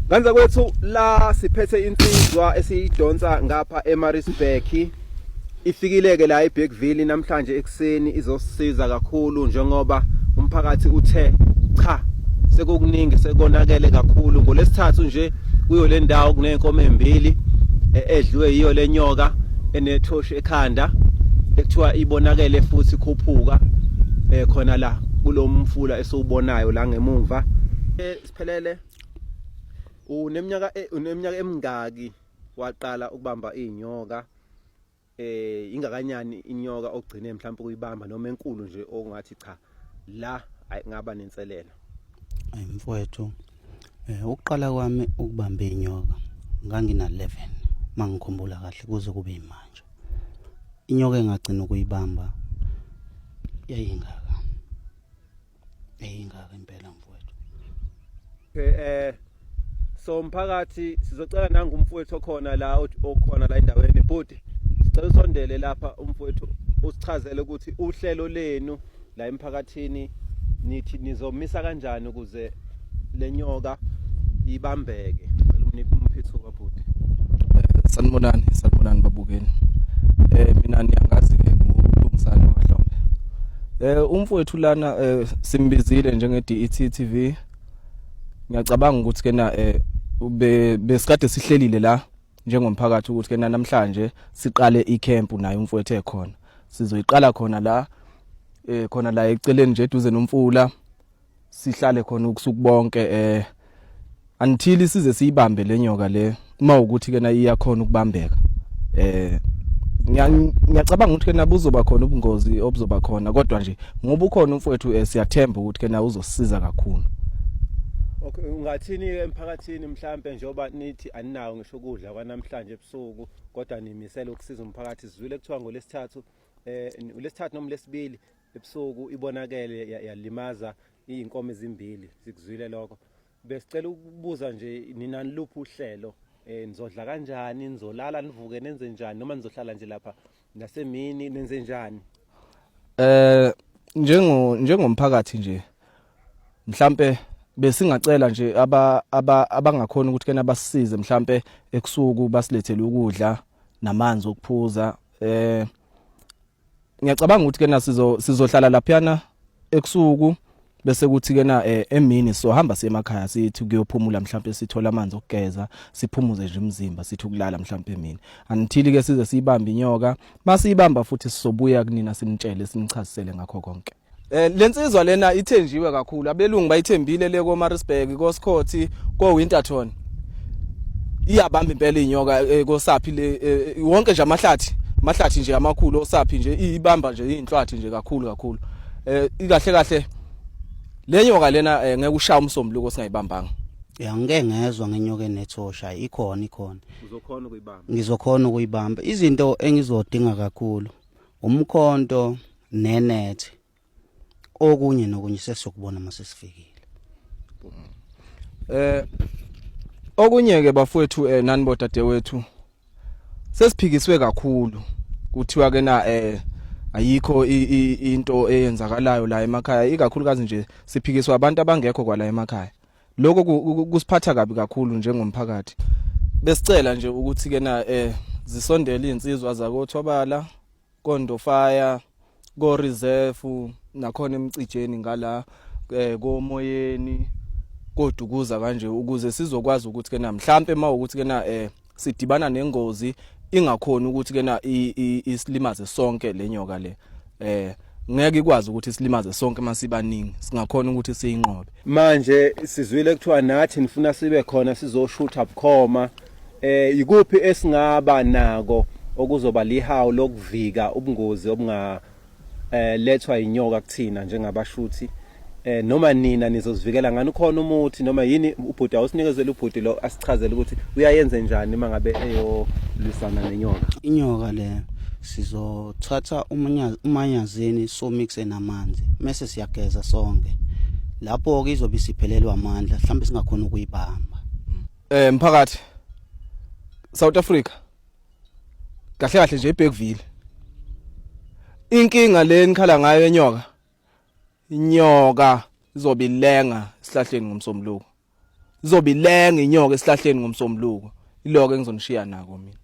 Kanza kwethu la siphethe insizwa esiyidonsa ngapha eMaritzburg. Ifikileke la eBergville namhlanje ekseni izosisiza kakhulu njengoba umphakathi uthe cha sekukuningi sekonakele kakhulu. Ngolesithathu nje kuyo le ndawo kunenkomo embili edliwe yiyo lenyoka enethoshi ekhanda ekuthiwa ibonakele futhi khuphuka khona la kulomfula esiwubonayo la ngemuva. Siphelele uneminyaka emingaki waqala ukubamba inyoka? Ingakanyani inyoka ogcine mhlawumbe kuyibamba noma enkulu nje ongathi cha la ngaba nenselela? Mfowethu, ukuqala kwami ukubamba inyoka ngangina 11 mangikhumbula kahle kuze kube imanje. Inyoka engagcina ukuyibamba yayingaka impela mfowethu. So mphakathi sizocela nanga umfowethu okhona la okhona la endaweni bhuti sicela usondele lapha umfowethu usichazele ukuthi uhlelo lenu la emphakathini nithi nizomisa kanjani ukuze lenyoka ibambeke. Ngicela umphithuka bhuti. Sanibonani babukeni. Mina niyangazi ke ngulungisana kwaHlombe. Umfowethu lana simbizile njenge DET TV. Ngiyacabanga ukuthi kena besikade sihlelile la njengomphakathi ukuthi kena namhlanje siqale icamp naye umfowethu ekhona. Sizoyiqala khona la eceleni nje eduze nomfula. Sihlale khona ukusuku bonke until size siyibambe lenyoka le. Uma ukuthi kena iyakhona ukubambeka. Ngiyacabanga ukuthi kena buzoba khona ubungozi obuzoba khona kodwa nje ngoba ukhona umfowethu siyathemba ukuthi kena uzosisiza kakhulu. Okay, ungathini emphakathini mhlambe njoba nithi aninawo ngisho ukudla kwanamhlanje ebusuku kodwa nimisela ukusiza umphakathi sizwile kuthiwa ngolesithathu ulesithathu noma lesibili ebusuku ibonakele yalimaza inkomo ezimbili sikuzwile lokho. Besicela ukubuza nje ninani luphi uhlelo nizodla kanjani nizolala nivuke nenze njani noma nizohlala nje lapha nasemini nenze njani? Njengomphakathi nje mhlambe besingacela nje abangakhona ukuthi kena basisize mhlambe ekusuku basilethele ukudla namanzi okuphuza. Ngiyacabanga ukuthi kena sizohlala laphana ekusuku bese kuthi kena emini sohamba semakhaya sithi kuyophumula mhlambe sithola amanzi okugeza siphumuze nje umzimba sithi ukulala mhlambe emini until ke size siyibamba inyoka masiyibamba futhi sizobuya kunina sinitshele sinichazisele ngakho konke. Lensizwa lena ithenjiwe kakhulu abelungu bayithembile le koMaritzburg koScotti koWinterton iyabamba impela inyoka koSaphi le wonke nje amahlathi nje amakhulu oSaphi nje ibamba nje inhlwathi nje kakhulu ikahle le nyoka lena ngeke ushaya umsombuluko singayibambanga. Ngeke ngezwe ngenyoka enethosha ikhona uzokhona ukuyibamba. Ngizokhona ukuyibamba. Izinto engizodinga kakhulu umkhonto nenet. Okunye nokunye sesokubona mase sifikile. Okunye ke bafowethu nani bodadewethu sesiphikiswe kakhulu kuthiwa ke na ayikho into eyenzakalayo la emakhaya ikakhulukazi nje siphikiswa abantu abangekho kwala emakhaya. Lokho kusiphatha kabi kakhulu njengomphakathi. Besicela nje ukuthi ke na zisondele insizwa zakoThobala, koNdofaya, koReserve nakhona emcijeni ngala komoyeni kodukuza kanje ukuze sizokwazi ukuthi ke na mhlambe mawukuthi ke na sidibana nengozi ingakhona ukuthi ke na isilimaze sonke lenyoka le ngeke ikwazi ukuthi isilimaze sonke masibaningi singakhona ukuthi siyinqobe. Manje sizwile kuthiwa nathi nifuna sibe khona sizoshutha bukhoma ikuphi esingaba nako okuzoba lihawu lokuvika ubungozi obunga lethwa inyoka kuthina njengabashuthi noma nina nizozivikela ngani khona umuthi noma yini ubhuti awusinikezele ubhuti lo asichazele ukuthi uyayenza njani mangabe eyolisana nenyoka? Inyoka le sizothatha umanyazini so mixe namanzi mase siyageza sonke lapho ke izobe isiphelelwa amandla mhlawumbe singakhona ukuyibamba. Mphakathi South Africa kahle nje eBergville inkinga le nikhala ngayo inyoka izobe ilenga sihlahleni ngomsombuluko izobe ilenga inyoka esihlahleni ngomsombuluko iloko engizonishiya nako mina.